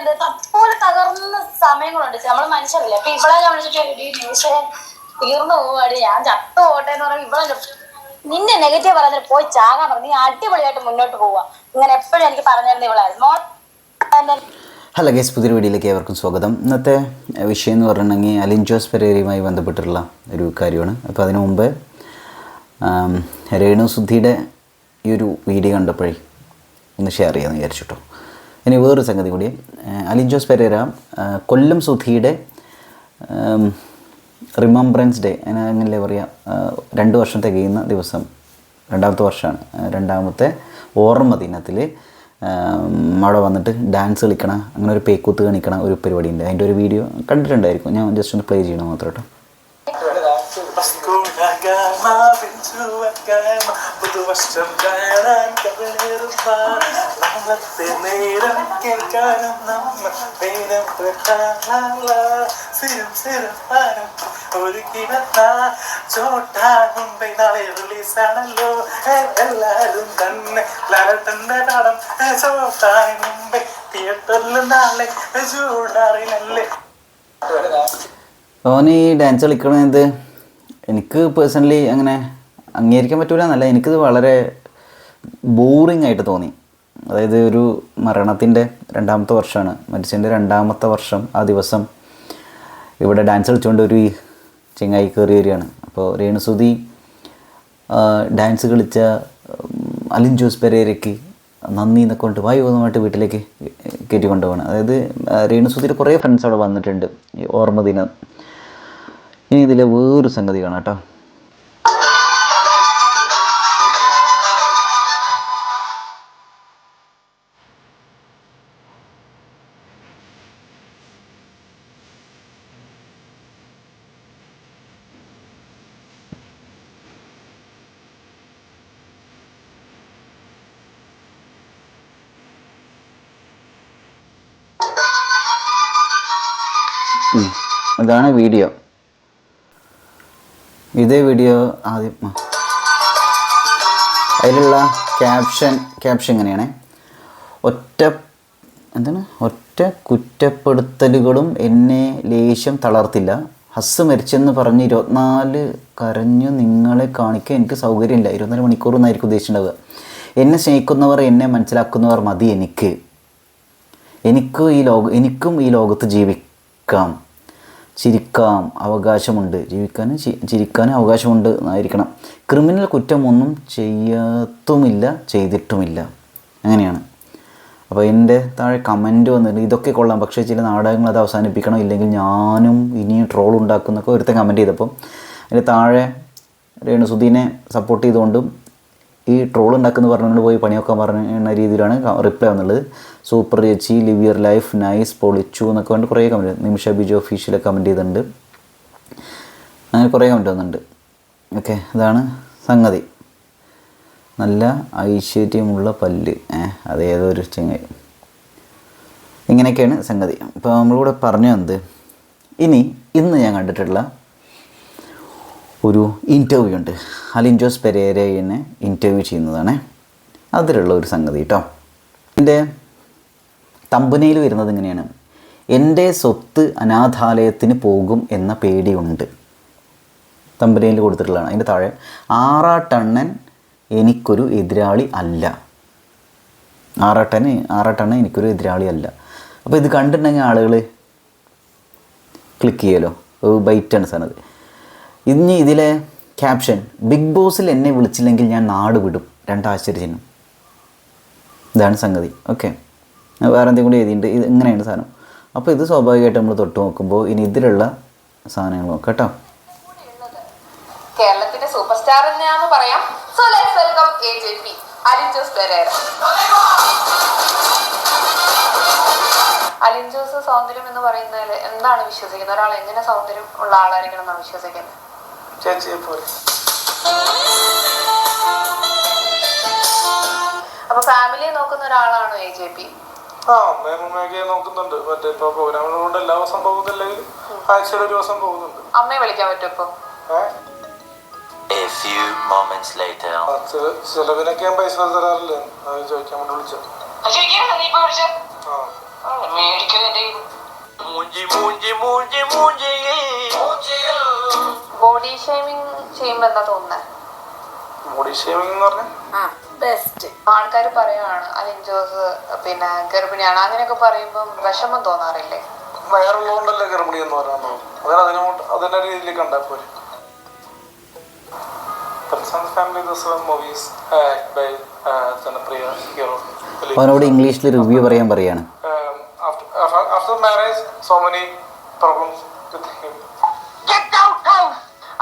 എന്ത് തപ്പോലെ തകർന്ന സമയങ്ങളുണ്ട്. നമ്മൾ മനുഷ്യരല്ലേ. അപ്പൊ ഇവിടെ ഞാൻ വിളിച്ചിട്ട് ന്യൂസ് തീർന്നു പോവാടി, ഞാൻ ചത്തു പോട്ടെ എന്ന് പറയുമ്പോൾ ഇവിടെ നിന്നെ നെഗറ്റീവ് പറയുന്നത് പോയി ചാകാൻ പറഞ്ഞു. നീ അടിപൊളിയായിട്ട് മുന്നോട്ട് പോവുക. ഇങ്ങനെ എപ്പോഴും എനിക്ക് പറഞ്ഞിരുന്ന ഇവളായിരുന്നു. ഹലോ ഗൈസ്, പുതിയൊരു വീഡിയോയിലേക്ക് ഏവർക്കും സ്വാഗതം. ഇന്നത്തെ വിഷയം എന്ന് പറഞ്ഞിട്ടുണ്ടെങ്കിൽ അലിൻ ജോസ് പെരേരയുമായി ബന്ധപ്പെട്ടുള്ള ഒരു കാര്യമാണ്. അപ്പോൾ അതിനു മുമ്പ് രേണു സുധിയുടെ ഈ ഒരു വീഡിയോ കണ്ടപ്പോഴേ ഒന്ന് ഷെയർ ചെയ്യാമെന്ന് വിചാരിച്ചിട്ടോ. ഇനി വേറൊരു സംഗതി കൂടി, അലിൻ ജോസ് പെരേര കൊല്ലം സുധിയുടെ റിമംബ്രൻസ് ഡേ, അങ്ങനല്ലേ പറയുക, 2 വർഷം തികയുന്ന ദിവസം, രണ്ടാമത്തെ വർഷമാണ്, രണ്ടാമത്തെ ഓർമ്മ ദിനത്തിൽ അവിടെ വന്നിട്ട് ഡാൻസ് കളിക്കണം, അങ്ങനെ ഒരു പേക്കൂത്ത് കാണിക്കണ ഒരു പരിപാടി ഉണ്ട്. അതിൻ്റെ ഒരു വീഡിയോ കണ്ടിട്ടുണ്ടായിരിക്കും. ഞാൻ ജസ്റ്റ് ഒന്ന് പ്ലേ ചെയ്യണം മാത്രം കേട്ടോ. എല്ലാരും തന്നെ തിയേറ്ററിൽ നാളെ ചൂടാറിനല്ലേ. ഓന് ഈ ഡാൻസ് കളിക്കണത് എനിക്ക് പേഴ്സണലി അങ്ങനെ അംഗീകരിക്കാൻ പറ്റൂല എന്നല്ല, എനിക്കിത് വളരെ ബോറിംഗ് ആയിട്ട് തോന്നി. അതായത് ഒരു മരണത്തിൻ്റെ 2ാമത്തെ വർഷമാണ്, മരിച്ചതിൻ്റെ 2ാമത്തെ വർഷം ആ ദിവസം ഇവിടെ ഡാൻസ് കളിച്ചുകൊണ്ട് ഒരു ചെങ്ങായി കയറി വരികയാണ്. അപ്പോൾ രേണുസുതി ഡാൻസ് കളിച്ച അലിൻ ജോസ് പെരേരയ്ക്ക് നന്ദി എന്നൊക്കെ കൊണ്ട് വായുവോധമായിട്ട് വീട്ടിലേക്ക് കയറ്റി കൊണ്ടുപോകണം. അതായത് രേണുസുതിയുടെ കുറേ ഫ്രണ്ട്സ് അവിടെ വന്നിട്ടുണ്ട് ഈ ഓർമ്മ ദിനം. ഇനി ഇതിലെ വേറൊരു സംഗതി കാണാം കേട്ടോ. അതാണ് വീഡിയോ. ഇതേ വീഡിയോ ആദ്യം അതിലുള്ള ക്യാപ്ഷൻ ഇങ്ങനെയാണ്: ഒറ്റ കുറ്റപ്പെടുത്തലുകളും എന്നെ ലേശം തളർത്തില്ല. ഹസ് മരിച്ചെന്ന് പറഞ്ഞ് 24 കരഞ്ഞു നിങ്ങളെ കാണിക്കാൻ എനിക്ക് സൗകര്യമില്ല. 24 മണിക്കൂറൊന്നായിരിക്കും ഉദ്ദേശിച്ചിട്ടുണ്ടാവുക. എന്നെ സ്നേഹിക്കുന്നവർ, എന്നെ മനസ്സിലാക്കുന്നവർ മതി എനിക്ക്. എനിക്കും ഈ ലോകത്ത് ജീവിക്കാം, ചിരിക്കാം, അവകാശമുണ്ട്. ജീവിക്കാനും ചിരിക്കാനും അവകാശമുണ്ട് എന്നായിരിക്കണം. ക്രിമിനൽ കുറ്റമൊന്നും ചെയ്തിട്ടുമില്ല. അങ്ങനെയാണ്. അപ്പോൾ എൻ്റെ താഴെ കമൻറ്റ് വന്നിട്ട് ഇതൊക്കെ കൊള്ളാം, പക്ഷേ ചില നാടകങ്ങൾ അത് അവസാനിപ്പിക്കണം, ഇല്ലെങ്കിൽ ഞാനും ഇനിയും ട്രോൾ ഉണ്ടാക്കുന്നൊക്കെ ഒരുത്തൻ കമൻറ്റ് ചെയ്തപ്പോൾ അതിൻ്റെ താഴെ രേണുസുധീനെ സപ്പോർട്ട് ചെയ്തുകൊണ്ടും ഈ ട്രോൾ ഉണ്ടാക്കുന്ന പറഞ്ഞുകൊണ്ട് പോയി പണിയൊക്കെ പറഞ്ഞ രീതിയിലാണ് റിപ്ലൈ വന്നുള്ളത്. സൂപ്പർ ചേച്ചി, ലിവ് യുവർ ലൈഫ്, നൈസ്, പൊളിച്ചു എന്നൊക്കെ വേണ്ടി കുറേ കമൻറ്റ്. നിമിഷ ബിജു ഒഫീഷ്യൽ കമൻറ്റ് ചെയ്തിട്ടുണ്ട്. അങ്ങനെ കുറേ കമൻറ്റ് വന്നിട്ടുണ്ട്. ഓക്കെ, അതാണ് സംഗതി. നല്ല ഐശ്വര്യമുള്ള പല്ല്, അതേതൊരു ചെങ്ങായി. ഇങ്ങനെയൊക്കെയാണ് സംഗതി. ഇപ്പോൾ നമ്മളിവിടെ പറഞ്ഞു വന്നത്, ഇന്ന് ഞാൻ കണ്ടിട്ടുള്ള ഒരു ഇൻ്റർവ്യൂ ഉണ്ട്. അലിൻ ജോസ് പെരേരയെ ഇൻ്റർവ്യൂ ചെയ്യുന്നതാണ്. അതിലുള്ള ഒരു സംഗതി കേട്ടോ. എൻ്റെ തമ്പനയിൽ വരുന്നത് ഇങ്ങനെയാണ്: എൻ്റെ സ്വത്ത് അനാഥാലയത്തിന് പോകും എന്ന പേടിയുണ്ട്. തമ്പനയിൽ കൊടുത്തിട്ടുള്ളതാണ്. അതിൻ്റെ താഴെ ആറാട്ടണ്ണൻ എനിക്കൊരു എതിരാളി അല്ല. ആറാട്ടണ്ണൻ എനിക്കൊരു എതിരാളി അല്ല. അപ്പോൾ ഇത് കണ്ടിട്ടുണ്ടെങ്കിൽ ആളുകൾ ക്ലിക്ക് ചെയ്യുമല്ലോ, ഒരു ബൈറ്റാണ് സാധനം. ഇനി ഇതിലെ ക്യാപ്ഷൻ: ബിഗ് ബോസിൽ എന്നെ വിളിച്ചില്ലെങ്കിൽ ഞാൻ നാട് വിടും, 2 ആശ്ചര്യചിഹ്നം. ഇതാണ് സംഗതി. ഓക്കെ, വേറെ എന്തെങ്കിലും കൂടി എഴുതിയിട്ടുണ്ട്. ഇത് ഇങ്ങനെയാണ് സാധനം. അപ്പോൾ ഇത് സ്വാഭാവികമായിട്ട് നമ്മൾ തൊട്ട് നോക്കുമ്പോൾ ഇനി ഇതിലുള്ള സാധനങ്ങൾ നോക്കാം കേട്ടോ. കേരളത്തിന്റെ സൂപ്പർ സ്റ്റാർ തന്നെയാണെന്ന് പറയാം. So let's welcome AJP Alin Jose Pereira. Alin Jose സൗന്ദര്യം എന്ന് പറയുന്നതിൽ എന്താണ് വിശ്വസിക്കുന്നത്? ഒരാൾ എങ്ങനെ സൗന്ദര്യം ഉള്ള ആളായിരിക്കണം എന്നാണ് വിശ്വസിക്കുന്നത്? അപ്പൊ ഫാമിലിയെ നോക്കുന്ന ഒരാളാണോ AJP? അമ്മയൊക്കെ നോക്കുന്നുണ്ട്. മറ്റേ ഇപ്പൊ പ്രോഗ്രാമുകളുണ്ട്, എല്ലാ ദിവസം പോകുന്നില്ലെങ്കിൽ ആഴ്ചയിൽ ഒരു ദിവസം പോകുന്നുണ്ട്. അമ്മയെ വിളിക്കാൻ പറ്റും ഇപ്പൊ? ചിലവിനൊക്കെ ഞാൻ പൈസ തരാറില്ല, അത് ചോദിക്കാൻ വേണ്ടി വിളിച്ചത്. ബോഡി ഷേമിങ് ചെയ്യുമ്പോ എന്താ തോന്നുന്നത്? ബോഡി ഷേമിംഗ് എന്ന് പറഞ്ഞാൽ ബെസ്റ്റ്. ആൾക്കാർ പറയുകയാണ് അലിൻ ജോസ് പിന്നെ ഗർഭിണിയാണ്, അങ്ങനെയൊക്കെ പറയുമ്പോൾ വിഷമം തോന്നാറില്ലേ? വയറുള്ളതുകൊണ്ടല്ലേ ഗർഭിണി എന്ന് പറയുന്നത്. അതിന്റെ രീതിയിൽ കണ്ടാൽ പോരെ. അവനോട് ഇംഗ്ലീഷിൽ റിവ്യൂ പറയാൻ പറയാണ്. After marriage, so many problems with him.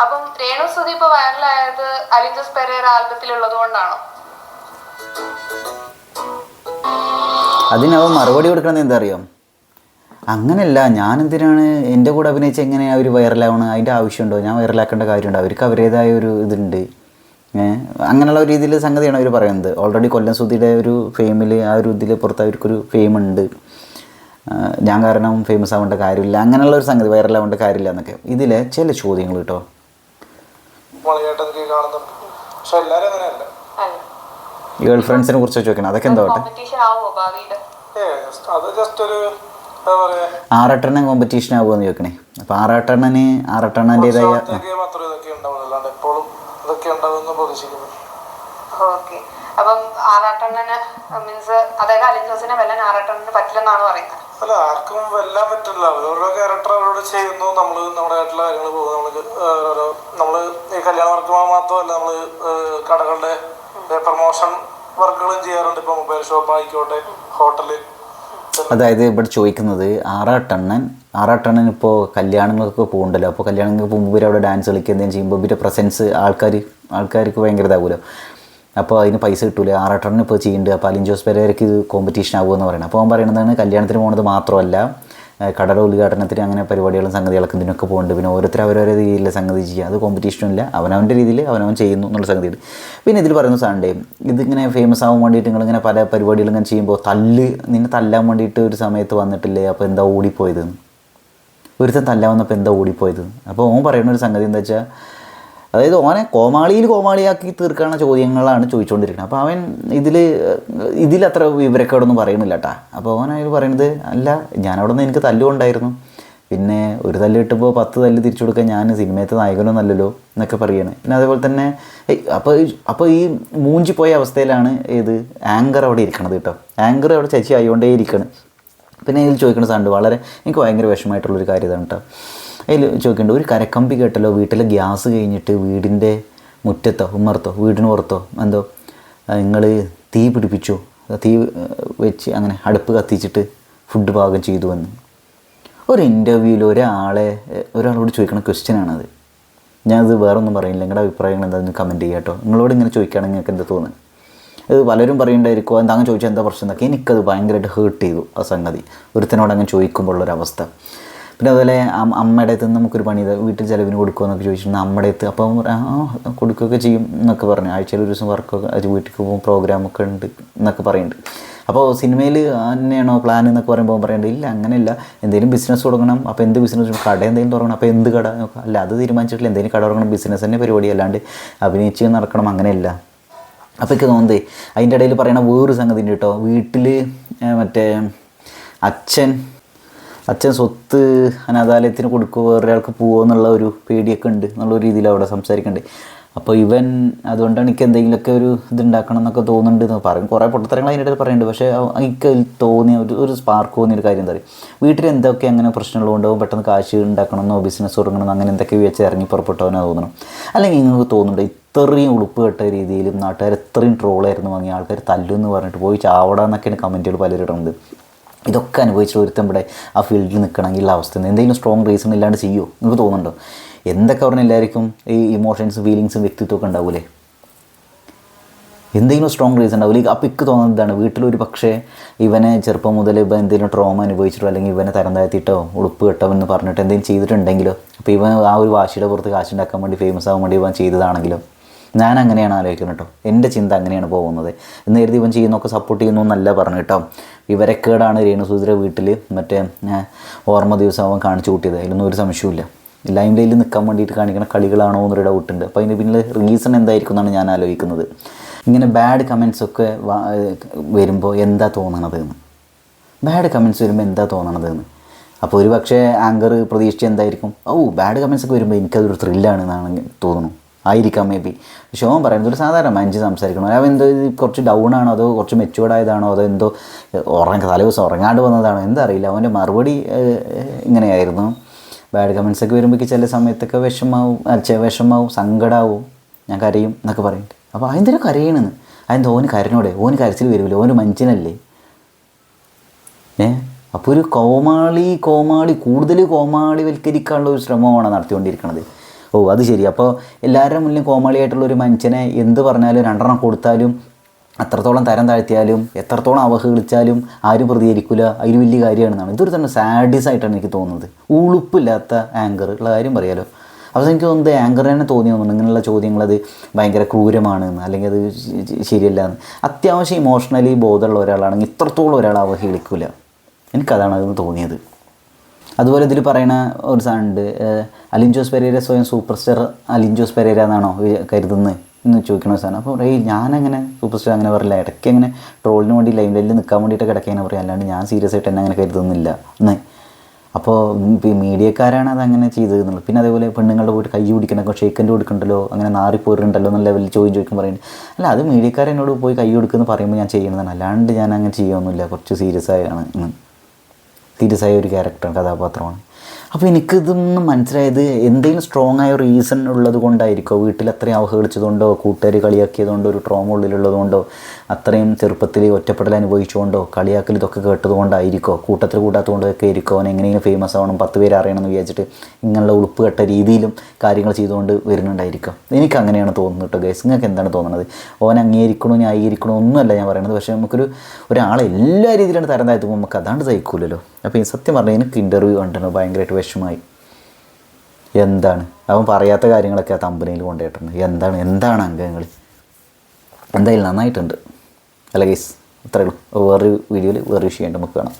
അപ്പം രേണു സുധി ഇപ്പൊ വൈറലായത് അലിൻ ജോസ് പെരേര ആൽബത്തിലുള്ളത് കൊണ്ടാണോ? അതിനവൻ മറുപടി കൊടുക്കണമെന്ന് എന്താ അറിയാം? അങ്ങനെയല്ല, ഞാനെന്തിനാണ് എൻ്റെ കൂടെ അഭിനയിച്ച് എങ്ങനെയാണ് അവർ വൈറലാവണം? അതിൻ്റെ ആവശ്യമുണ്ടോ? ഞാൻ വൈറലാക്കേണ്ട കാര്യമുണ്ടോ? അവർക്ക് അവരുടേതായ ഒരു ഇതുണ്ട്. അങ്ങനെയുള്ള ഒരു രീതിയിൽ സംഗതിയാണ് അവർ പറയുന്നത്. ഓൾറെഡി കൊല്ലം സുധിയുടെ ഒരു ഫെയിമിൽ ആ ഒരു ഇതിൽ പുറത്ത് അവർക്കൊരു ഫെയിമുണ്ട്. ഞാൻ കാരണം ഫേമസ് ആവേണ്ട കാര്യമില്ല, അങ്ങനെയുള്ള ഒരു സംഗതി, വൈറലാവേണ്ട കാര്യമില്ല എന്നൊക്കെ ഇതിലെ ചില ചോദ്യങ്ങൾ കേട്ടോ. ഗേൾ ഫ്രണ്ട്സിനെ കുറിച്ച് ചോദിക്കണം, അതൊക്കെ എന്താ ആറട്ടെണ്ണൻ കോമ്പറ്റീഷൻ ആവുമെന്ന് ചോദിക്കണേ. അപ്പോൾ ആറട്ടെണ്ണൻ്റെതായ അപ്പം ആറാട്ടെണ്ണന് മീൻസ് അതായത് അലിൻ ജോസിനെ വെല്ലാൻ ആറാട്ടെണ്ണന് പറ്റില്ലെന്നാണ് പറയുന്നത്. അല്ല, ആർക്കും വെല്ലാൻ പറ്റില്ല. അവരോരോ ക്യാരക്ടർ അവരോട് ചെയ്യുന്നു. നമ്മള് നമ്മുടെ ആയിട്ടുള്ള കാര്യങ്ങൾ പോകും. നമ്മള് ഈ കല്യാണ വർക്ക് മാത്രമല്ല, നമ്മള് കടകളുടെ പ്രൊമോഷൻ വർക്കുകളും ചെയ്യാറുണ്ട്. ഇപ്പൊ മൊബൈൽ ഷോപ്പ് ആയിക്കോട്ടെ, ഹോട്ടല്. അതായത് ഇവിടെ ചോദിക്കുന്നത് ആറാട്ടെണ്ണൻ ഇപ്പോൾ കല്യാണങ്ങൾക്ക് പോകുന്നുണ്ടല്ലോ. അപ്പോൾ കല്യാണങ്ങൾക്ക് പോകുമ്പോൾ ഇവർ അവിടെ ഡാൻസ് കളിക്കുക എന്തെങ്കിലും ചെയ്യുമ്പോൾ ഇവരുടെ പ്രസൻസ് ആൾക്കാർക്ക് ഭയങ്കര ഇതാകുമല്ലോ. അപ്പോൾ അതിന് പൈസ കിട്ടൂല. ആറാട്ടെണ്ണൻ ഇപ്പോൾ ചെയ്യുന്നുണ്ട്. അപ്പോൾ അലിൻ ജോസ് പെരേരയ്ക്ക് ഇത് കോമ്പറ്റീഷൻ ആകുമെന്ന് പറയുന്നത്. അപ്പോൾ അവൻ പറയുന്നതാണ് കല്യാണത്തിന് പോകുന്നത് മാത്രമല്ല, കടയുടെ ഉദ്ഘാടനത്തിന് അങ്ങനെ പരിപാടികളും സംഗതികളൊക്കെ ഇതിനൊക്കെ പോകുന്നുണ്ട്. പിന്നെ ഓരോരുത്തർ അവരവരുടെ രീതിയിൽ സംഗതി ചെയ്യുക, അത് കോമ്പറ്റീഷനില്ല, അവനവൻ്റെ രീതിയിൽ അവനവൻ ചെയ്യുന്നു എന്നുള്ള സംഗതിയുണ്ട്. പിന്നെ ഇതിൽ പറയുന്ന സാധനം ഇതിങ്ങനെ ഫേമസ് ആവാൻ വേണ്ടിയിട്ട് നിങ്ങളിങ്ങനെ പല പരിപാടികളും ഇങ്ങനെ ചെയ്യുമ്പോൾ നിന്നെ തല്ലാൻ വേണ്ടിയിട്ട് ഒരു സമയത്ത് വന്നിട്ടില്ലേ, അപ്പോൾ എന്താ ഓടിപ്പോയത്? ഒരുത്തൻ തല്ലാൻ വന്നപ്പോൾ എന്താ ഓടിപ്പോയത്? അപ്പോൾ ഓൻ പറയുന്ന ഒരു സംഗതി എന്താ വെച്ചാൽ, അതായത് ഓനെ കോമാളിയാക്കി തീർക്കാനുള്ള ചോദ്യങ്ങളാണ് ചോദിച്ചുകൊണ്ടിരിക്കുന്നത്. അപ്പോൾ അവൻ ഇതിലത്ര വിവരക്കേടൊന്നും പറയുന്നില്ല കേട്ടാ. അപ്പോൾ ഓൻ അതിൽ പറയുന്നത്, അല്ല ഞാനവിടെ നിന്ന് എനിക്ക് തല്ലുകൊണ്ടായിരുന്നു, പിന്നെ ഒരു തല്ല് കിട്ടുമ്പോൾ 10 തല്ല് തിരിച്ചു കൊടുക്കാൻ ഞാൻ സിനിമയത്തെ നായകനൊന്നല്ലല്ലോ എന്നൊക്കെ പറയുകയാണ്. പിന്നെ അതേപോലെ തന്നെ അപ്പോൾ ഈ മൂഞ്ചിപ്പോയ അവസ്ഥയിലാണ് ആങ്കർ അവിടെ ഇരിക്കണത് കേട്ടോ. ആങ്കർ അവിടെ ചേച്ചി ആയിക്കൊണ്ടേ ഇരിക്കണം. പിന്നെ ഇതിൽ ചോദിക്കുന്ന സാധനം വളരെ എനിക്ക് ഭയങ്കര വിഷമമായിട്ടുള്ളൊരു കാര്യം ഇതാണ് കേട്ടോ. അതിൽ ചോദിക്കേണ്ടത്, ഒരു കരക്കമ്പി കേട്ടല്ലോ വീട്ടിലെ ഗ്യാസ് കഴിഞ്ഞിട്ട് വീടിൻ്റെ മുറ്റത്തോ ഉമ്മറത്തോ വീടിന് പുറത്തോ എന്തോ നിങ്ങൾ തീ പിടിപ്പിച്ചു, തീ വെച്ച് അങ്ങനെ അടുപ്പ് കത്തിച്ചിട്ട് ഫുഡ് പാകം ചെയ്തു എന്ന് ഒരു ഇൻ്റർവ്യൂവിൽ ഒരാളോട് ചോദിക്കുന്ന ക്വസ്റ്റ്യനാണത്. ഞാനത് വേറൊന്നും പറയില്ല. നിങ്ങളുടെ അഭിപ്രായങ്ങൾ എന്താണെന്ന് കമൻറ്റ് ചെയ്യുക കേട്ടോ. നിങ്ങളോട് ഇങ്ങനെ ചോദിക്കുകയാണെങ്കിൽ നിങ്ങൾക്ക് എന്താ തോന്നുന്നത്? അത് പലരും പറയുന്നുണ്ടായിരിക്കും എന്താ അങ്ങനെ ചോദിച്ചാൽ എന്താ പ്രശ്നം എന്നൊക്കെ. എനിക്കത് ഭയങ്കരമായിട്ട് ഹേർട്ട് ചെയ്തു ആ സംഗതി, ഒരുത്തനോട് അങ്ങനെ ചോദിക്കുമ്പോൾ ഉള്ളൊരവസ്ഥ. പിന്നെ അതുപോലെ അമ്മയുടെ അടുത്ത് നമുക്കൊരു പണി വീട്ടിൽ ചിലവിന് കൊടുക്കുമെന്നൊക്കെ ചോദിച്ചിട്ടുണ്ട്. അമ്മയുടെ അടുത്ത് അപ്പം കൊടുക്കുകയൊക്കെ ചെയ്യും എന്നൊക്കെ പറഞ്ഞു. ആഴ്ചയിൽ ഒരു ദിവസം വർക്കൊക്കെ വീട്ടിൽ പോകുമ്പോൾ പ്രോഗ്രാമൊക്കെ ഉണ്ട് എന്നൊക്കെ പറയുന്നുണ്ട്. അപ്പോൾ സിനിമയിൽ തന്നെയാണോ പ്ലാൻ എന്നൊക്കെ പറയുമ്പോൾ പറയുന്നുണ്ട്, ഇല്ല അങ്ങനെയല്ല, എന്തെങ്കിലും ബിസിനസ് തുടങ്ങണം. അപ്പോൾ എന്ത് ബിസിനസ്? കട എന്തെങ്കിലും തുടങ്ങണം. അപ്പോൾ എന്ത് കട നോക്കാം? അല്ല അത് തീരുമാനിച്ചിട്ടില്ല, എന്തെങ്കിലും കട തുടങ്ങണം, ബിസിനസ് തന്നെ പരിപാടി, അല്ലാണ്ട് അഭിനയിച്ച് നടക്കണം അങ്ങനെയല്ല. അപ്പോൾ എനിക്ക് തോന്നുന്നത് അതിൻ്റെ ഇടയിൽ പറയണ വേറൊരു സംഗതി ഉണ്ട് കേട്ടോ. വീട്ടിൽ മറ്റേ അച്ഛൻ സ്വത്ത് അനാഥാലയത്തിന് കൊടുക്കുക, വേറൊരാൾക്ക് പോകുമോ എന്നുള്ള ഒരു പേടിയൊക്കെ ഉണ്ട് എന്നുള്ളൊരു രീതിയിൽ അവിടെ സംസാരിക്കുന്നുണ്ട്. അപ്പോൾ ഇവൻ അതുകൊണ്ടാണ് എനിക്ക് എന്തെങ്കിലുമൊക്കെ ഒരു ഇതുണ്ടാക്കണം എന്നൊക്കെ തോന്നുന്നുണ്ട് എന്ന് പറയും. കുറേ പൊട്ടത്തരങ്ങൾ അതിൻ്റെ ഇടയിൽ പറയുന്നുണ്ട്. പക്ഷേ എനിക്ക് തോന്നിയ ഒരു സ്പാർക്ക് തോന്നിയൊരു കാര്യം എന്താ പറയുക, വീട്ടിൽ എന്തൊക്കെ അങ്ങനെ പ്രശ്നങ്ങളുണ്ടാവും, പെട്ടെന്ന് കാശ് ഉണ്ടാക്കണമെന്നോ ബിസിനസ് തുടങ്ങണമെന്നോ അങ്ങനെ എന്തൊക്കെ വെച്ച് ഇറങ്ങി പുറപ്പെട്ടവനോ തോന്നണം. അല്ലെങ്കിൽ നിങ്ങൾക്ക് തോന്നുന്നുണ്ട് ഇത്രയും ഉളുപ്പ് കെട്ട രീതിയിലും നാട്ടുകാർ എത്രയും ട്രോളായിരുന്നു വാങ്ങിയ ആൾക്കാർ തല്ലുമെന്ന് പറഞ്ഞിട്ട് പോയി ചാവടാന്നൊക്കെയാണ് കമൻറ്റുകൾ പലരും ഇടുന്നത്. ഇതൊക്കെ അനുഭവിച്ചിട്ട് ഒരുത്തം ഇവിടെ ആ ഫീൽഡിൽ നിൽക്കണമെങ്കിലുള്ള അവസ്ഥ എന്തെങ്കിലും സ്ട്രോങ് റീസൺ ഇല്ലാണ്ട് ചെയ്യുമോ? നിങ്ങൾക്ക് തോന്നുന്നുണ്ടോ? എന്തൊക്കെ പറഞ്ഞാൽ എല്ലാവർക്കും ഈ ഇമോഷൻസും ഫീലിങ്സും വ്യക്തിത്വമൊക്കെ ഉണ്ടാവില്ലേ? എന്തെങ്കിലും സ്ട്രോങ് റീസൺ ഉണ്ടാവില്ല. അപ്പോൾ എനിക്ക് തോന്നുന്നതാണ്, വീട്ടിലൊരു പക്ഷേ ഇവനെ ചെറുപ്പം മുതൽ ഇവൻ എന്തെങ്കിലും ട്രോമ അനുഭവിച്ചിട്ടോ അല്ലെങ്കിൽ ഇവനെ തരം താഴ്ത്തിയിട്ടോ ഉളുപ്പ് കെട്ടോ എന്ന് പറഞ്ഞിട്ട് എന്തെങ്കിലും ചെയ്തിട്ടുണ്ടെങ്കിലോ, അപ്പോൾ ഇവൻ ആ ഒരു വാശിയുടെ പുറത്ത് കാശുണ്ടാക്കാൻ വേണ്ടി ഫേമസ് ആവാൻ വേണ്ടി ഇവൻ ചെയ്തതാണെങ്കിലോ, ഞാൻ അങ്ങനെയാണ് ആലോചിക്കുന്നത് കേട്ടോ. എൻ്റെ ചിന്ത അങ്ങനെയാണ് പോകുന്നത്. എന്ന് കരുതി ഇവൻ ചെയ്യുന്നതൊക്കെ സപ്പോർട്ട് ചെയ്യുന്നു എന്നല്ല പറഞ്ഞു കേട്ടോ. വിവരക്കേടാണ് രേണുസുധീര വീട്ടിൽ മറ്റേ ഓർമ്മ ദിവസം അവൻ കാണിച്ചു കൂട്ടിയത്, അതിലൊന്നും ഒരു സംശയമില്ല. ലൈംലൈനിൽ നിൽക്കാൻ വേണ്ടിയിട്ട് കാണിക്കുന്ന കളികളാണോ എന്നൊരു ഡൗട്ടുണ്ട്. അപ്പോൾ അതിന് പിന്നിൽ റീസൺ എന്തായിരിക്കും എന്നാണ് ഞാൻ ആലോചിക്കുന്നത്. ഇങ്ങനെ ബാഡ് കമൻസൊക്കെ വരുമ്പോൾ എന്താ തോന്നണത് എന്ന്, ബാഡ് കമൻസ് വരുമ്പോൾ എന്താ തോന്നണത് എന്ന് അപ്പോൾ ഒരു പക്ഷേ ആങ്കർ പ്രതീക്ഷിച്ച് എന്തായിരിക്കും, ബാഡ് കമൻസ് ഒക്കെ വരുമ്പോൾ എനിക്കതൊരു ത്രില്ലാണ് എന്നാണ് തോന്നുന്നു, ആയിരിക്കാം മേ ബി. പക്ഷേ ഓൻ പറയുന്നത് ഒരു സാധാരണ മനുഷ്യൻ സംസാരിക്കണം, അവൻ എന്തോ കുറച്ച് ഡൗൺ ആണോ അതോ കുറച്ച് മെച്യൂർഡ് ആയതാണോ അതോ എന്തോ തലേദിവസം ഉറങ്ങാണ്ട് വന്നതാണോ എന്താ അറിയില്ല. അവൻ്റെ മറുപടി ഇങ്ങനെയായിരുന്നു. ബാഡ് കമൻസ് ഒക്കെ വരുമ്പോഴേക്ക് ചില സമയത്തൊക്കെ വിഷമാവും സങ്കടമാവും, ഞാൻ കരയും എന്നൊക്കെ പറയുന്നുണ്ട്. അപ്പോൾ അതിൻ്റെ കരയണെന്ന്, അതെന്താ ഓന് കരനോടെ, ഓന് കരച്ചിൽ വരുമല്ലോ, ഓന് മനുഷ്യനല്ലേ. അപ്പോൾ ഒരു കൂടുതൽ കോമാളിവൽക്കരിക്കാനുള്ള ഒരു ശ്രമമാണ് നടത്തിക്കൊണ്ടിരിക്കുന്നത്. അത് ശരി. അപ്പോൾ എല്ലാവരുടെ മുന്നിലും കോമാളിയായിട്ടുള്ള ഒരു മനുഷ്യനെ എന്ത് പറഞ്ഞാലും 2 എണ്ണം കൊടുത്താലും അത്രത്തോളം തരം താഴ്ത്തിയാലും എത്രത്തോളം അവഹേളിച്ചാലും ആരും പ്രതികരിക്കില്ല, അതിന് വലിയ കാര്യമാണെന്നാണ്. ഇതൊരു തന്നെ സാഡിസായിട്ടാണ് എനിക്ക് തോന്നുന്നത്. ഉളുപ്പില്ലാത്ത ആങ്കർ ഉള്ള കാര്യം പറയാലോ. അപ്പോൾ എനിക്ക് തോന്നുന്നത് ആങ്കറിനെ തോന്നി തോന്നുന്നു ഇങ്ങനെയുള്ള ചോദ്യങ്ങളത് ഭയങ്കര ക്രൂരമാണെന്ന്, അല്ലെങ്കിൽ അത് ശരിയല്ല എന്ന്. അത്യാവശ്യം ഇമോഷണലി ബോധമുള്ള ഒരാളാണെങ്കിൽ ഇത്രത്തോളം ഒരാൾ അവഹേളിക്കില്ല. എനിക്കതാണ് അതെന്ന് തോന്നിയത്. അതുപോലെ ഇതിൽ പറയുന്ന ഒരു സാധനമുണ്ട്, അലിൻ ജോസ് പെരേര സ്വയം സൂപ്പർ സ്റ്റാർ അലിൻ ജോസ് പെരേര എന്നാണോ കരുതുന്നത് എന്ന് ചോദിക്കണ ഒരു സാധനം. അപ്പോൾ ഞാനങ്ങനെ സൂപ്പർ സ്റ്റാർ അങ്ങനെ പറയില്ല, ഇടയ്ക്ക് അങ്ങനെ ട്രോളിന് വേണ്ടി ലൈനിൽ നിൽക്കാൻ വേണ്ടിയിട്ട് കിടക്കാൻ പറയാം, അല്ലാണ്ട് ഞാൻ സീരിയസ് ആയിട്ട് എന്നെ അങ്ങനെ കരുതുന്നില്ല എന്ന്. അപ്പോൾ മീഡിയക്കാരാണ് അതങ്ങനെ ചെയ്തതെന്നുള്ളത്. പിന്നെ അതേപോലെ പെണ്ണുങ്ങളുടെ പോയിട്ട് കൈ പിടിക്കണൊക്കെ ഷെയ്ക്കൻ്റെ കൊടുക്കണ്ടല്ലോ, അങ്ങനെ നാറിപ്പോയിട്ടുണ്ടല്ലോ എന്നുള്ള ലെവലിൽ ചോദിക്കും പറയുന്നത്. അല്ല, അത് മീഡിയക്കാരെന്നോട് പോയി കൈ കൊടുക്കുമെന്ന് പറയുമ്പോൾ ഞാൻ ചെയ്യുന്നതാണ്, അല്ലാണ്ട് ഞാൻ അങ്ങനെ ചെയ്യുമൊന്നുമില്ല. കുറച്ച് സീരിയസ് ആയ ഒരു ക്യാരക്ടർ കഥാപാത്രമാണ്. അപ്പോൾ എനിക്കിതൊന്നും മനസ്സിലായത് എന്തെങ്കിലും സ്ട്രോങ് ആയ റീസൺ ഉള്ളത് കൊണ്ടായിരിക്കോ, വീട്ടിൽ അത്രയും അവഹേളിച്ചതുകൊണ്ടോ കൂട്ടുകാർ കളിയാക്കിയതുകൊണ്ടോ ഒരു ട്രോമ ഉള്ളിലുള്ളതുകൊണ്ടോ അത്രയും ചെറുപ്പത്തിൽ ഒറ്റപ്പെടൽ അനുഭവിച്ചുകൊണ്ടോ കളിയാക്കൽ ഇതൊക്കെ കേട്ടതുകൊണ്ടായിരിക്കോ, കൂട്ടത്തിൽ കൂട്ടാത്തതുകൊണ്ടൊക്കെ ആയിരിക്കോ അവൻ എങ്ങനെയെങ്കിലും ഫേമസ് ആവണം 10 പേര് അറിയണമെന്ന് വിചാരിച്ചിട്ട് ഇങ്ങനെയുള്ള ഉളുപ്പ് കെട്ട രീതിയിലും കാര്യങ്ങൾ ചെയ്തുകൊണ്ട് വരുന്നുണ്ടായിരിക്കും. എനിക്കങ്ങനെയാണ് തോന്നുന്നത് കേട്ടോ ഗൈസ്. നിങ്ങൾക്ക് എന്താണ് തോന്നുന്നത്? ഓൻ അംഗീകരിക്കണോ ന്യായീകരിക്കണോ ഒന്നുമല്ല ഞാൻ പറയുന്നത്. പക്ഷേ ഒരാളെ എല്ലാ രീതിയിലാണ് തരം താഴ്ത്തുമ്പോൾ നമുക്ക് അതാണ്ട് സഹിക്കൂലല്ലോ. അപ്പോൾ ഈ സത്യം പറഞ്ഞാൽ എനിക്ക് ഇൻ്റർവ്യൂ കണ്ടിട്ടുണ്ട്, ഭയങ്കരമായിട്ട് വിഷമമായി. എന്താണ് അവൻ പറയാത്ത കാര്യങ്ങളൊക്കെ ആ തമ്പനയിൽ കൊണ്ടുപോയിട്ടുണ്ട്. എന്താണ് അംഗങ്ങൾ. എന്തായാലും നന്നായിട്ടുണ്ട് അല്ല ഗൈസ്. അത്രേ ഉള്ളൂ. വേറൊരു വീഡിയോയിൽ വേറെ വിഷയമുണ്ട്, നമുക്ക് കാണാം.